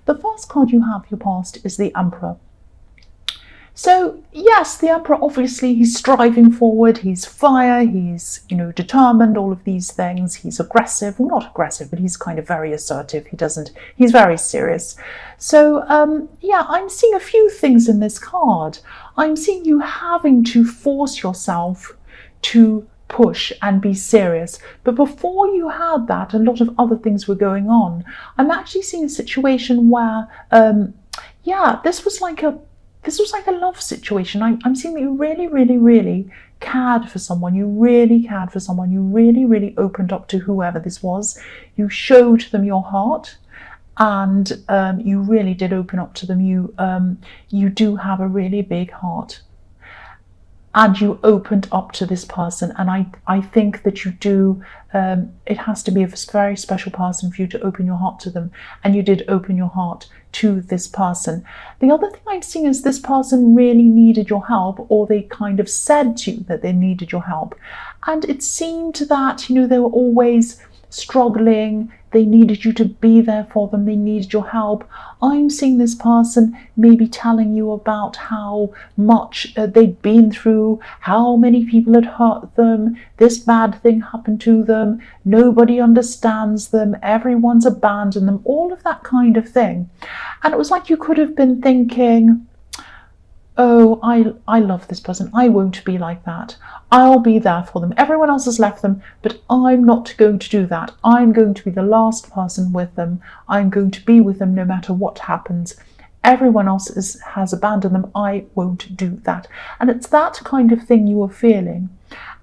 The first card you have, your past, is the Emperor. So yes, the Emperor, obviously, he's striving forward, he's fire, he's, determined, all of these things. He's aggressive, well, not aggressive, but he's kind of very assertive. He's very serious. So yeah, I'm seeing a few things in this card. I'm seeing you having to force yourself to push and be serious. But before you had that, a lot of other things were going on. I'm actually seeing a situation where, yeah, this was like a love situation. I'm seeing that you really, really, really cared for someone. You really cared for someone. You really, really opened up to whoever this was. You showed them your heart, and you really did open up to them. You do have a really big heart, and you opened up to this person. And I think that you do, it has to be a very special person for you to open your heart to them. And you did open your heart to this person. The other thing I'm seeing is this person really needed your help, or they kind of said to you that they needed your help. And it seemed that, they were always struggling. They needed you to be there for them. They needed your help. I'm seeing this person maybe telling you about how much they'd been through, how many people had hurt them, this bad thing happened to them, nobody understands them, everyone's abandoned them, all of that kind of thing. And it was like you could have been thinking, oh, I love this person. I won't be like that. I'll be there for them. Everyone else has left them, but I'm not going to do that. I'm going to be the last person with them. I'm going to be with them no matter what happens. Everyone else has abandoned them. I won't do that. And it's that kind of thing you were feeling.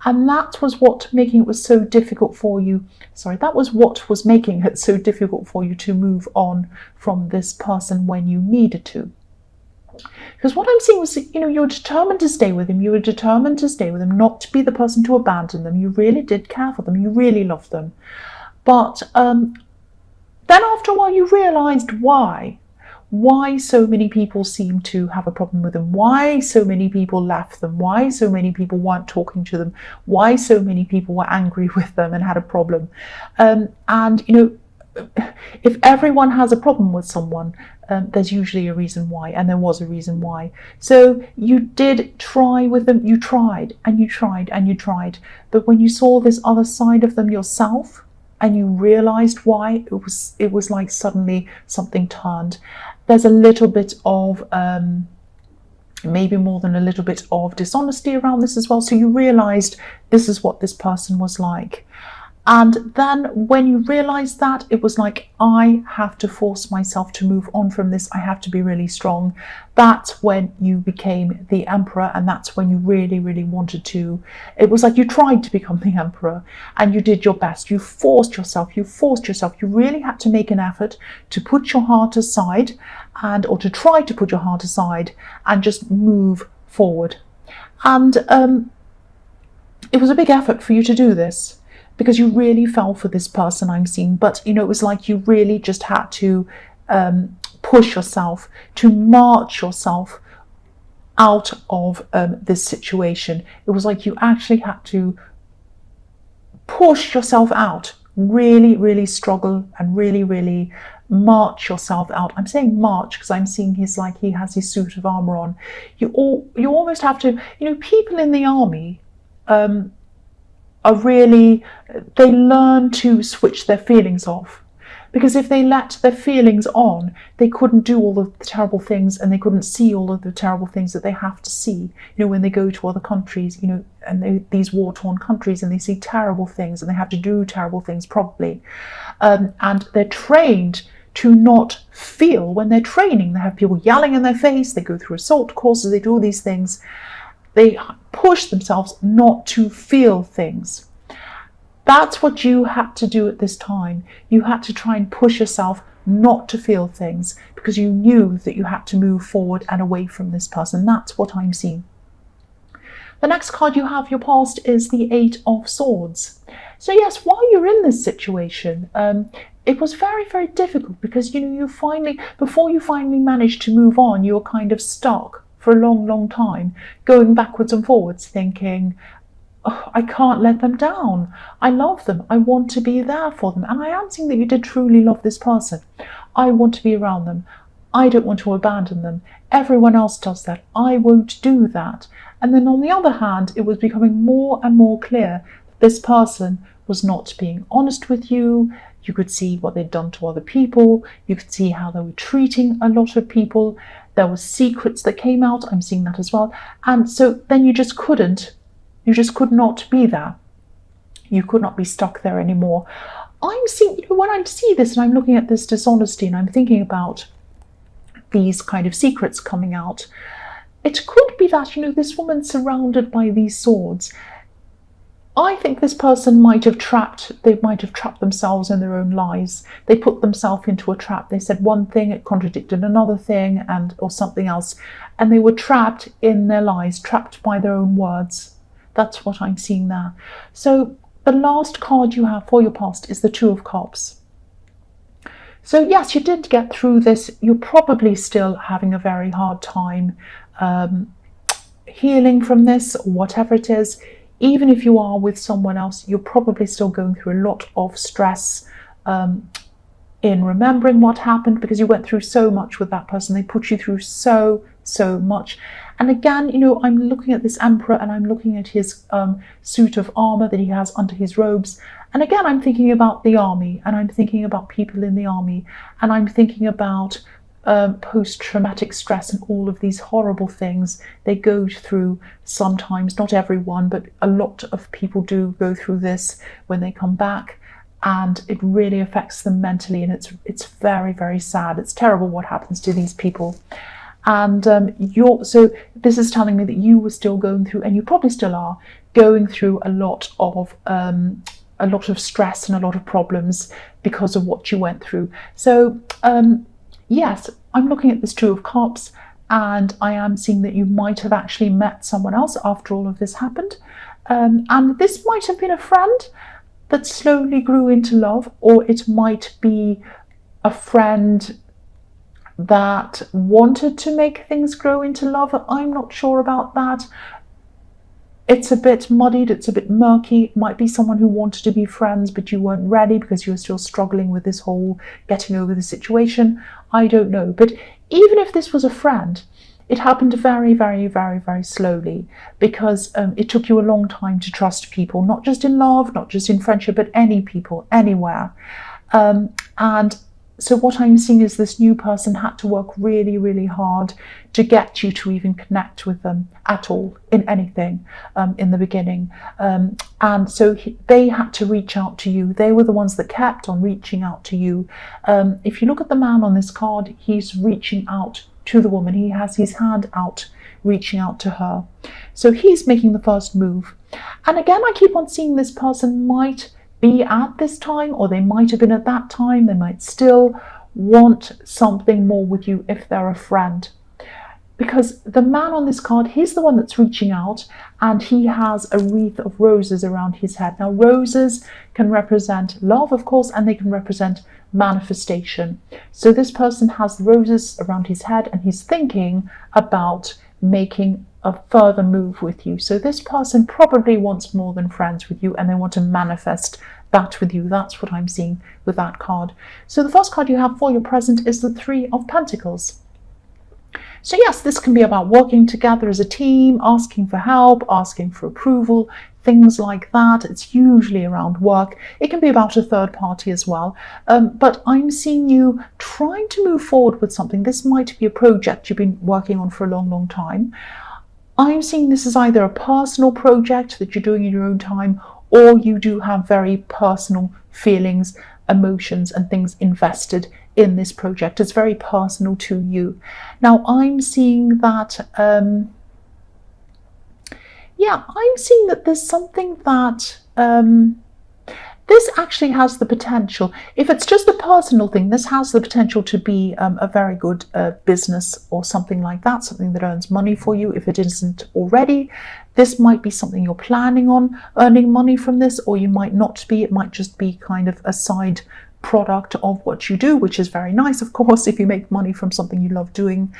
And that was what making it was so difficult for you. That was what was making it so difficult for you to move on from this person when you needed to. Because what I'm seeing was, you're determined to stay with him. You were determined to stay with him, not to be the person to abandon them. You really did care for them. You really loved them. But then after a while, you realised why so many people seemed to have a problem with them, why so many people left them, why so many people weren't talking to them, why so many people were angry with them and had a problem. And, if everyone has a problem with someone, there's usually a reason why, and there was a reason why. So you did try with them, you tried and you tried and you tried, but when you saw this other side of them yourself and you realized why, it was like suddenly something turned. There's a little bit of maybe more than a little bit of dishonesty around this as well. So you realized this is what this person was like. And then when you realized that, it was like, I have to force myself to move on from this. I have to be really strong. That's when you became the Emperor, and that's when you really, really wanted to. It was like you tried to become the Emperor and you did your best. You forced yourself. You really had to make an effort to put your heart aside or to try to put your heart aside and just move forward. And it was a big effort for you to do this, because you really fell for this person I'm seeing. But, it was like you really just had to push yourself, to march yourself out of this situation. It was like you actually had to push yourself out, really, really struggle and really, really march yourself out. I'm saying march because I'm seeing he has his suit of armor on. You almost have to, people in the army, they learn to switch their feelings off, because if they let their feelings on, they couldn't do all of the terrible things, and they couldn't see all of the terrible things that they have to see, when they go to other countries, and these war-torn countries, and they see terrible things, and they have to do terrible things probably, and they're trained to not feel. When they're training, they have people yelling in their face, they go through assault courses, they do all these things. They push themselves not to feel things. That's what you had to do at this time. You had to try and push yourself not to feel things, because you knew that you had to move forward and away from this person. That's what I'm seeing. The next card you have, your past, is the Eight of Swords. So yes, while you're in this situation, it was very, very difficult, because before you finally managed to move on, you were kind of stuck for a long, long time, going backwards and forwards, thinking, oh, I can't let them down. I love them. I want to be there for them. And I am seeing that you did truly love this person. I want to be around them. I don't want to abandon them. Everyone else does that. I won't do that. And then on the other hand, it was becoming more and more clear that this person was not being honest with you. You could see what they'd done to other people. You could see how they were treating a lot of people. There were secrets that came out. I'm seeing that as well. And so then you just could not be there. You could not be stuck there anymore. I'm seeing, when I see this and I'm looking at this dishonesty and I'm thinking about these kind of secrets coming out, it could be that, this woman's surrounded by these swords. I think this person might have trapped themselves in their own lies. They put themselves into a trap. They said one thing, it contradicted another thing, or something else. And they were trapped in their lies, trapped by their own words. That's what I'm seeing there. So the last card you have for your past is the Two of Cups. So yes, you did get through this. You're probably still having a very hard time healing from this, or whatever it is. Even if you are with someone else, you're probably still going through a lot of stress in remembering what happened, because you went through so much with that person. They put you through so much. And again, I'm looking at this Emperor and I'm looking at his suit of armor that he has under his robes. And again, I'm thinking about the army, and I'm thinking about people in the army, and I'm thinking about post-traumatic stress and all of these horrible things they go through sometimes. Not everyone, but a lot of people do go through this when they come back, and it really affects them mentally, and it's very, very sad. It's terrible what happens to these people. And so this is telling me that you were still going through, and you probably still are going through a lot of stress and a lot of problems because of what you went through. So yes, I'm looking at this Two of Cups, and I am seeing that you might have actually met someone else after all of this happened. And this might have been a friend that slowly grew into love, or it might be a friend that wanted to make things grow into love. I'm not sure about that. It's a bit muddied, it's a bit murky. It might be someone who wanted to be friends, but you weren't ready because you were still struggling with this whole getting over the situation. I don't know. But even if this was a friend, it happened very, very, very, very slowly, because it took you a long time to trust people, not just in love, not just in friendship, but any people, anywhere. And so what I'm seeing is this new person had to work really, really hard to get you to even connect with them at all in anything in the beginning. And so they had to reach out to you. They were the ones that kept on reaching out to you. If you look at the man on this card, he's reaching out to the woman. He has his hand out, reaching out to her. So he's making the first move. And again, I keep on seeing this person might be at this time, or they might have been at that time. They might still want something more with you if they're a friend, because the man on this card, he's the one that's reaching out, and he has a wreath of roses around his head. Now, roses can represent love, of course, and they can represent manifestation. So this person has roses around his head, and he's thinking about making a further move with you. So this person probably wants more than friends with you, and they want to manifest that with you. That's what I'm seeing with that card. So the first card you have for your present is the Three of Pentacles. So yes, this can be about working together as a team, asking for help, asking for approval, things like that. It's usually around work. It can be about a third party as well. But I'm seeing you trying to move forward with something. This might be a project you've been working on for a long, long time. I'm seeing this as either a personal project that you're doing in your own time, or you do have very personal feelings, emotions, and things invested in this project. It's very personal to you. Now, I'm seeing that, I'm seeing that there's something that, this actually has the potential, if it's just a personal thing, this has the potential to be a very good business or something like that, something that earns money for you. If it isn't already, this might be something you're planning on earning money from this, or you might not be. It might just be kind of a side product of what you do, which is very nice, of course, if you make money from something you love doing.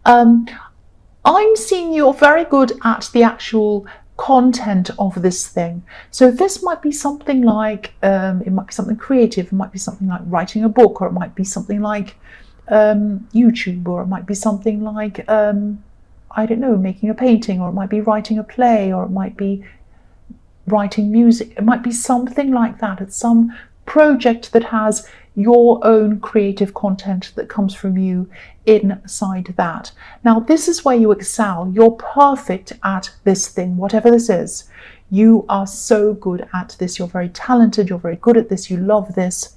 I'm seeing you're very good at the actual content of this thing. So this might be something like, it might be something creative, it might be something like writing a book, or it might be something like YouTube, or it might be something like, I don't know, making a painting, or it might be writing a play, or it might be writing music. It might be something like that. It's some project that has your own creative content that comes from you inside that. Now, this is where you excel. You're perfect at this thing, whatever this is. You are so good at this. You're very talented. You're very good at this. You love this.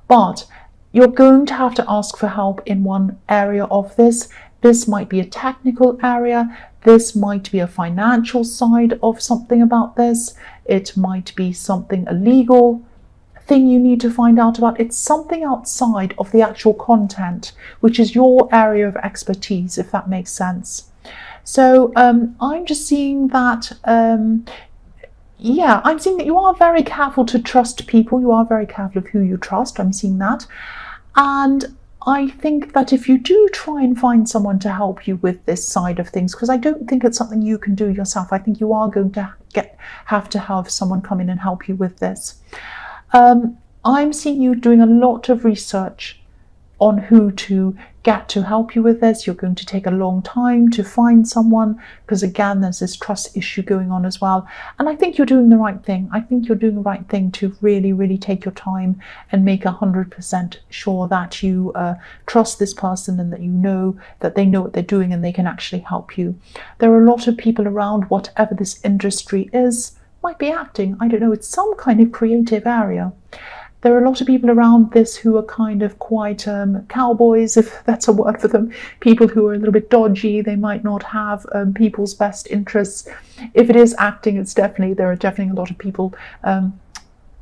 But you're going to have to ask for help in one area of this. This might be a technical area. This might be a financial side of something about this. It might be something, a legal thing you need to find out about. It's something outside of the actual content, which is your area of expertise, if that makes sense. So I'm just seeing that, yeah, I'm seeing that you are very careful to trust people. You are very careful of who you trust. I'm seeing that. And I think that if you do try and find someone to help you with this side of things, because I don't think it's something you can do yourself, I think you are going to have to have someone come in and help you with this. I'm seeing you doing a lot of research on who to get to help you with this. You're going to take a long time to find someone, because again, there's this trust issue going on as well. And I think you're doing the right thing. I think you're doing the right thing to really, really take your time and make 100% sure that you trust this person, and that you know that they know what they're doing and they can actually help you. There are a lot of people around, whatever this industry is. Might be acting, I don't know, it's some kind of creative area. There are a lot of people around this who are kind of quite cowboys, if that's a word for them, people who are a little bit dodgy. They might not have people's best interests. If it is acting, there are definitely a lot of people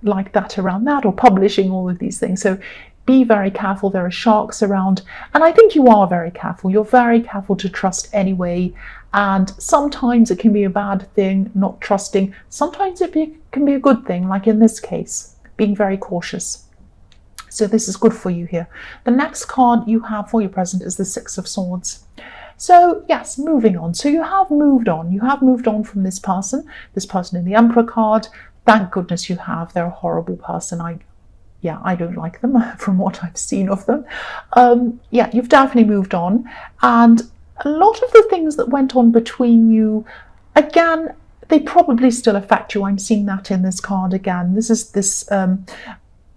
like that around that, or publishing, all of these things. So be very careful. There are sharks around, and I think you are very careful. You're very careful to trust anyway. And sometimes it can be a bad thing, not trusting. Sometimes it can be a good thing, like in this case, being very cautious. So this is good for you here. The next card you have for your present is the Six of Swords. So yes, moving on. So you have moved on. You have moved on from this person in the Emperor card. Thank goodness you have. They're a horrible person. I don't like them from what I've seen of them. Yeah, you've definitely moved on. And a lot of the things that went on between you, again, they probably still affect you. I'm seeing that in this card again. This is this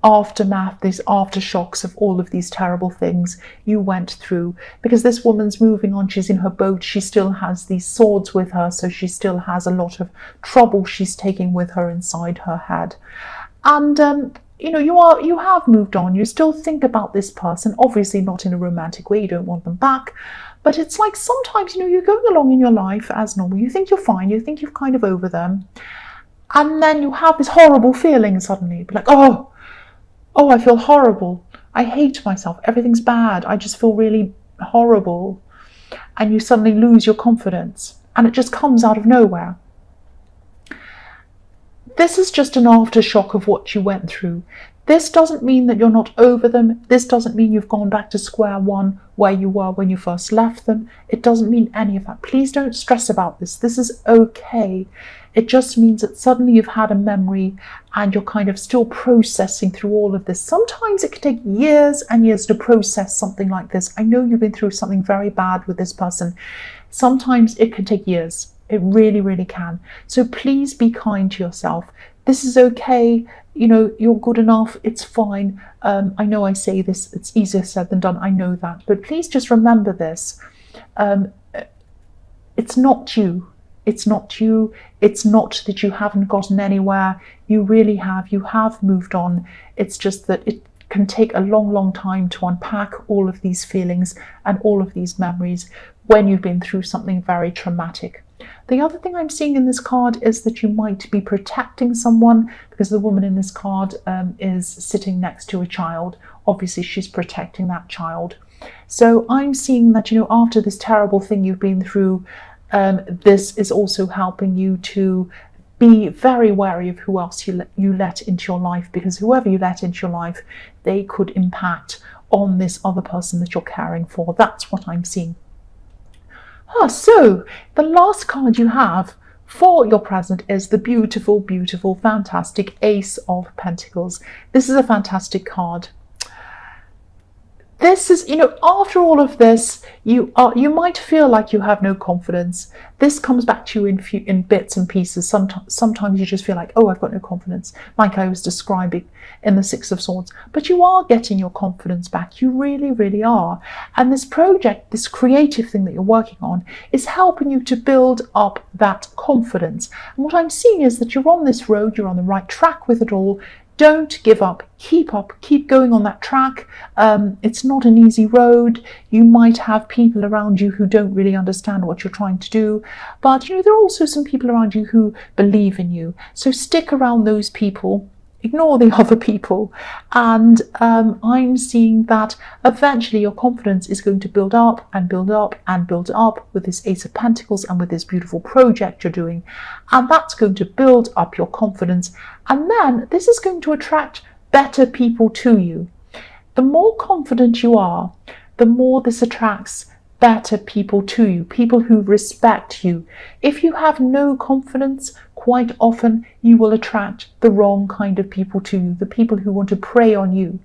aftermath, these aftershocks of all of these terrible things you went through. Because this woman's moving on, she's in her boat, she still has these swords with her, so she still has a lot of trouble she's taking with her inside her head. And you have moved on. You still think about this person, obviously not in a romantic way, you don't want them back. But it's like sometimes, you're going along in your life as normal. You think you're fine. You think you're kind of over them. And then you have this horrible feeling suddenly. Like, oh, I feel horrible. I hate myself. Everything's bad. I just feel really horrible. And you suddenly lose your confidence. And it just comes out of nowhere. This is just an aftershock of what you went through. This doesn't mean that you're not over them. This doesn't mean you've gone back to square one where you were when you first left them. It doesn't mean any of that. Please don't stress about this. This is okay. It just means that suddenly you've had a memory and you're kind of still processing through all of this. Sometimes it can take years and years to process something like this. I know you've been through something very bad with this person. Sometimes it can take years. It really, really can. So please be kind to yourself. This is okay. You're good enough. It's fine. I know I say this, it's easier said than done. I know that. But please just remember this. It's not you. It's not you. It's not that you haven't gotten anywhere. You really have. You have moved on. It's just that it can take a long, long time to unpack all of these feelings and all of these memories when you've been through something very traumatic. The other thing I'm seeing in this card is that you might be protecting someone, because the woman in this card is sitting next to a child. Obviously, she's protecting that child. So I'm seeing that, after this terrible thing you've been through, this is also helping you to be very wary of who else you let into your life, because whoever you let into your life, they could impact on this other person that you're caring for. That's what I'm seeing. So the last card you have for your present is the beautiful, beautiful, fantastic Ace of Pentacles. This is a fantastic card. This is, after all of this, you might feel like you have no confidence. This comes back to you in bits and pieces. Sometimes you just feel like, oh, I've got no confidence, like I was describing in the Six of Swords. But you are getting your confidence back. You really, really are. And this project, this creative thing that you're working on, is helping you to build up that confidence. And what I'm seeing is that you're on this road, you're on the right track with it all. Don't give up, keep going on that track. It's not an easy road. You might have people around you who don't really understand what you're trying to do, but there are also some people around you who believe in you. So stick around those people, ignore the other people, and I'm seeing that eventually your confidence is going to build up and build up and build up with this Ace of Pentacles and with this beautiful project you're doing, and that's going to build up your confidence, and then this is going to attract better people to you. The more confident you are, the more this attracts better people to you, people who respect you. If you have no confidence, quite often you will attract the wrong kind of people to you, the people who want to prey on you.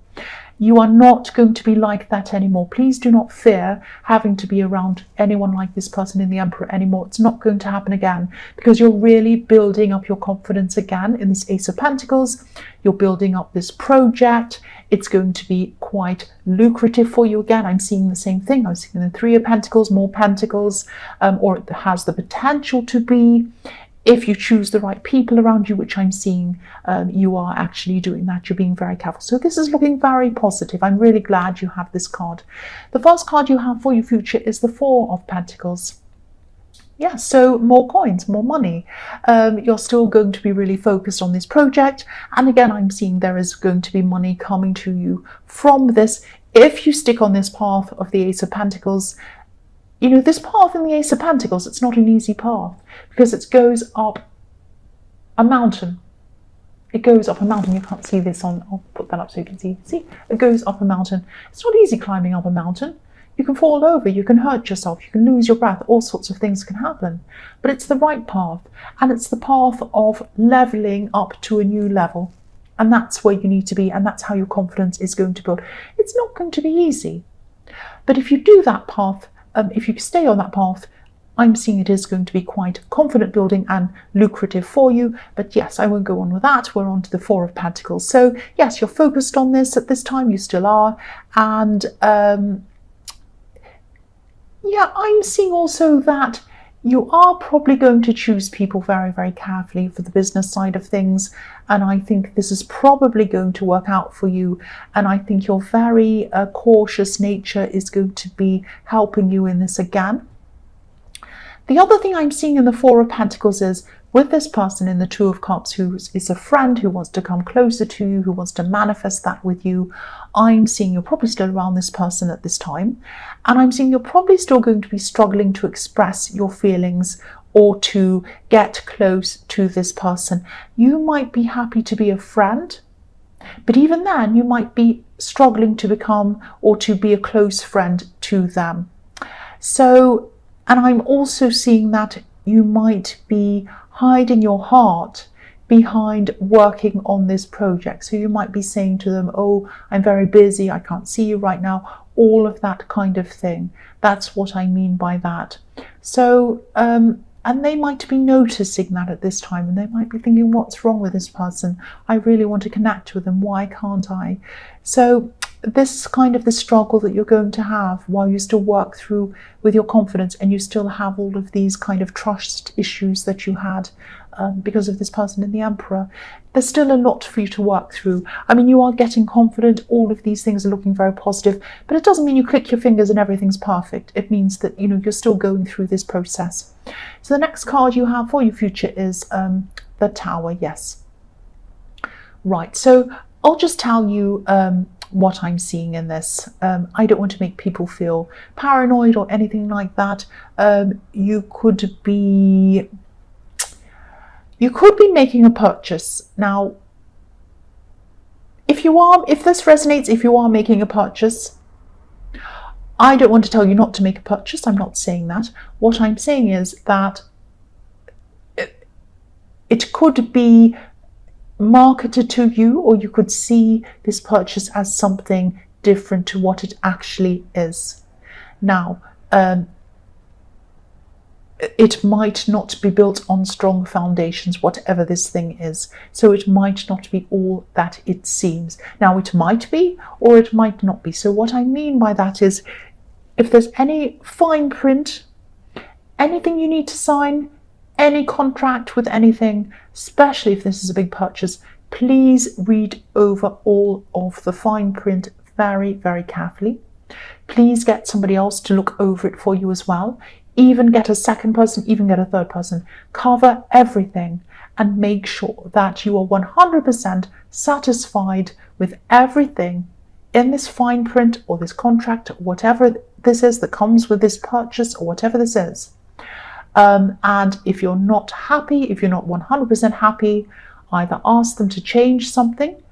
You are not going to be like that anymore. Please do not fear having to be around anyone like this person in the Emperor anymore. It's not going to happen again, because you're really building up your confidence again in this Ace of Pentacles. You're building up this project. It's going to be quite lucrative for you again. I'm seeing the same thing. I'm seeing the Three of Pentacles, more Pentacles, or it has the potential to be. If you choose the right people around you, which I'm seeing, you are actually doing that. You're being very careful. So this is looking very positive. I'm really glad you have this card. The first card you have for your future is the Four of Pentacles. Yeah, so more coins, more money. You're still going to be really focused on this project. And again, I'm seeing there is going to be money coming to you from this. If you stick on this path of the Ace of Pentacles, this path in the Ace of Pentacles, it's not an easy path, because it goes up a mountain. It goes up a mountain. You can't see this on, I'll put that up so you can see. See, it goes up a mountain. It's not easy climbing up a mountain. You can fall over, you can hurt yourself, you can lose your breath, all sorts of things can happen. But it's the right path, and it's the path of leveling up to a new level. And that's where you need to be, and that's how your confidence is going to build. It's not going to be easy. But if you do that path, if you stay on that path, I'm seeing it is going to be quite confident building and lucrative for you. But yes, I won't go on with that. We're on to the Four of Pentacles. So yes, you're focused on this at this time. You still are. And yeah, I'm seeing also that you are probably going to choose people very, very carefully for the business side of things. And I think this is probably going to work out for you. And I think your very cautious nature is going to be helping you in this again. The other thing I'm seeing in the Four of Pentacles is with this person in the Two of Cups who is a friend, who wants to come closer to you, who wants to manifest that with you. I'm seeing you're probably still around this person at this time. And I'm seeing you're probably still going to be struggling to express your feelings or to get close to this person. You might be happy to be a friend, but even then you might be struggling to become or to be a close friend to them. So, and I'm also seeing that you might be hiding your heart behind working on this project. So you might be saying to them, oh, I'm very busy, I can't see you right now, all of that kind of thing. That's what I mean by that. So, and they might be noticing that at this time, and they might be thinking, what's wrong with this person? I really want to connect with them. Why can't I? So this is kind of the struggle that you're going to have while you still work through with your confidence, and you still have all of these kind of trust issues that you had because of this person in the Emperor. There's still a lot for you to work through. I mean, you are getting confident. All of these things are looking very positive, but it doesn't mean you click your fingers and everything's perfect. It means that, you're still going through this process. So the next card you have for your future is the Tower. Yes. Right. So I'll just tell you what I'm seeing in this. I don't want to make people feel paranoid or anything like that. You could be making a purchase. Now, if this resonates, if you are making a purchase, I don't want to tell you not to make a purchase. I'm not saying that. What I'm saying is that it could be marketed to you, or you could see this purchase as something different to what it actually is. Now, it might not be built on strong foundations, whatever this thing is. So it might not be all that it seems. Now, it might be, or it might not be. So what I mean by that is, if there's any fine print, anything you need to sign, any contract with anything, especially if this is a big purchase, please read over all of the fine print very, very carefully. Please get somebody else to look over it for you as well. Even get a second person, even get a third person. Cover everything and make sure that you are 100% satisfied with everything in this fine print or this contract, or whatever this is that comes with this purchase, or whatever this is. And if you're not happy, if you're not 100% happy, either ask them to change something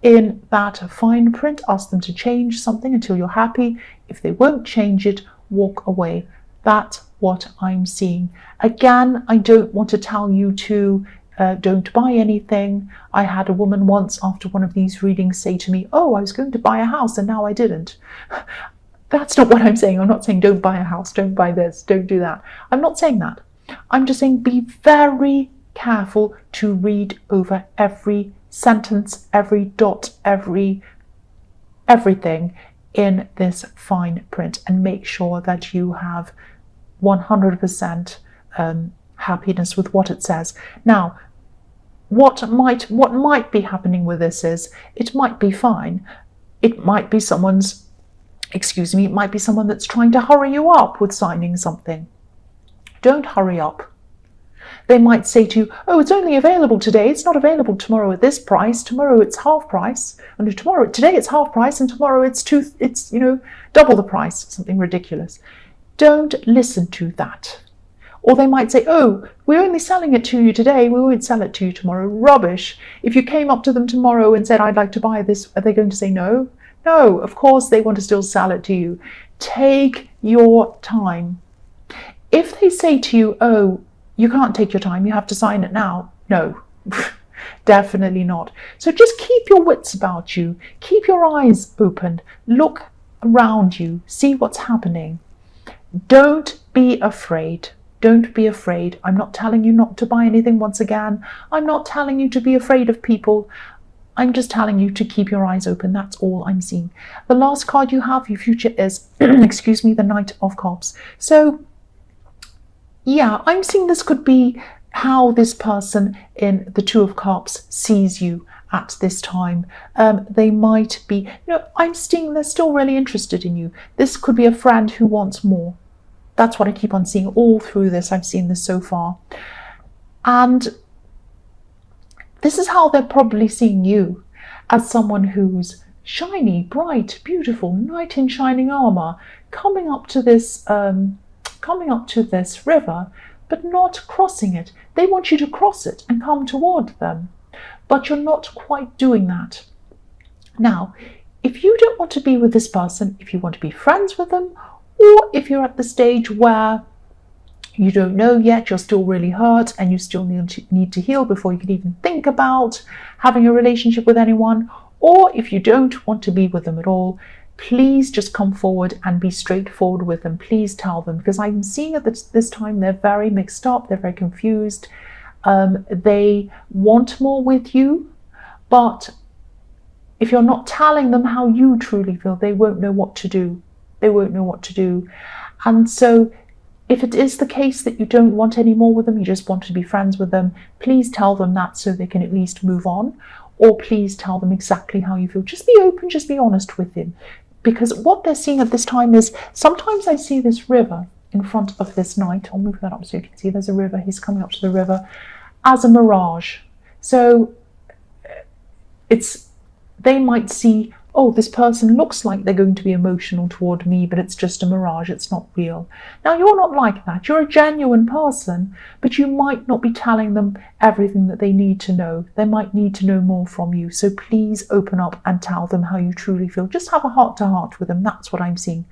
in that fine print, ask them to change something until you're happy. If they won't change it, walk away. That's what I'm seeing. Again, I don't want to tell you to don't buy anything. I had a woman once after one of these readings say to me, oh, I was going to buy a house and now I didn't. That's not what I'm saying. I'm not saying don't buy a house, don't buy this, don't do that. I'm not saying that. I'm just saying be very careful to read over every sentence, every dot, everything in this fine print, and make sure that you have 100% happiness with what it says. Now, what might be happening with this is, it might be fine. It might be someone's, it might be someone that's trying to hurry you up with signing something. Don't hurry up. They might say to you, oh, it's only available today. It's not available tomorrow at this price. Tomorrow it's half price. And today it's half price, and tomorrow it's double the price, something ridiculous. Don't listen to that. Or they might say, oh, we're only selling it to you today. We won't sell it to you tomorrow. Rubbish. If you came up to them tomorrow and said, I'd like to buy this, are they going to say no? No, of course they want to still sell it to you. Take your time. If they say to you, oh, you can't take your time, you have to sign it now. No, definitely not. So just keep your wits about you. Keep your eyes open. Look around you. See what's happening. Don't be afraid. Don't be afraid. I'm not telling you not to buy anything once again. I'm not telling you to be afraid of people. I'm just telling you to keep your eyes open. That's all I'm seeing. The last card you have, your future, is, the Knight of Cups. So, yeah, I'm seeing this could be how this person in the Two of Cups sees you at this time. They might be, I'm seeing they're still really interested in you. This could be a friend who wants more. That's what I keep on seeing all through this. I've seen this so far. And this is how they're probably seeing you, as someone who's shiny, bright, beautiful, knight in shining armor, coming up to this river, but not crossing it. They want you to cross it and come toward them, but you're not quite doing that. Now, if you don't want to be with this person, if you want to be friends with them, or if you're at the stage where you don't know yet, you're still really hurt and you still need to heal before you can even think about having a relationship with anyone, or if you don't want to be with them at all, please just come forward and be straightforward with them. Please tell them, because I'm seeing at this time they're very mixed up, they're very confused. They want more with you, but if you're not telling them how you truly feel, they won't know what to do. They won't know what to do. And so if it is the case that you don't want any more with them, you just want to be friends with them, please tell them that so they can at least move on. Or please tell them exactly how you feel. Just be open, just be honest with them. Because what they're seeing at this time is, sometimes I see this river in front of this knight. I'll move that up so you can see there's a river. He's coming up to the river as a mirage. So they might see, oh, this person looks like they're going to be emotional toward me, but it's just a mirage, it's not real. Now, you're not like that. You're a genuine person, but you might not be telling them everything that they need to know. They might need to know more from you. So please open up and tell them how you truly feel. Just have a heart-to-heart with them. That's what I'm seeing.